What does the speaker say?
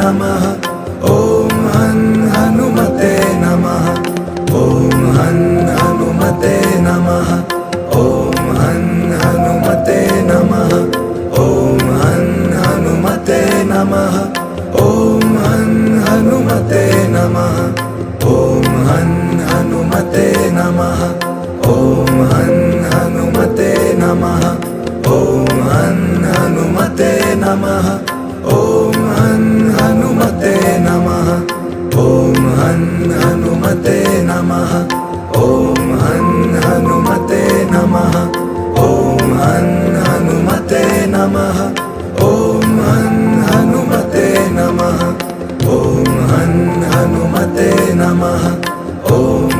नमः। ॐ हं हनुमते नमः। ॐ हं हनुमते नमः। ॐ हं हनुमते नमः। ॐ हं हनुमते नमः। ॐ हं हनुमते नमः। ॐ हं हनुमते नमः। ॐ हं हनुमते नमः। ॐ हं हनुमते नमः। ॐ हं हनुमते नमः। ॐ हं हनुमते नमः। ॐ हं हनुमते नमः। ॐ हं हनुमते नमः। ॐ हं हनुमते नमः। ॐ हं हनुमते नमः। ॐ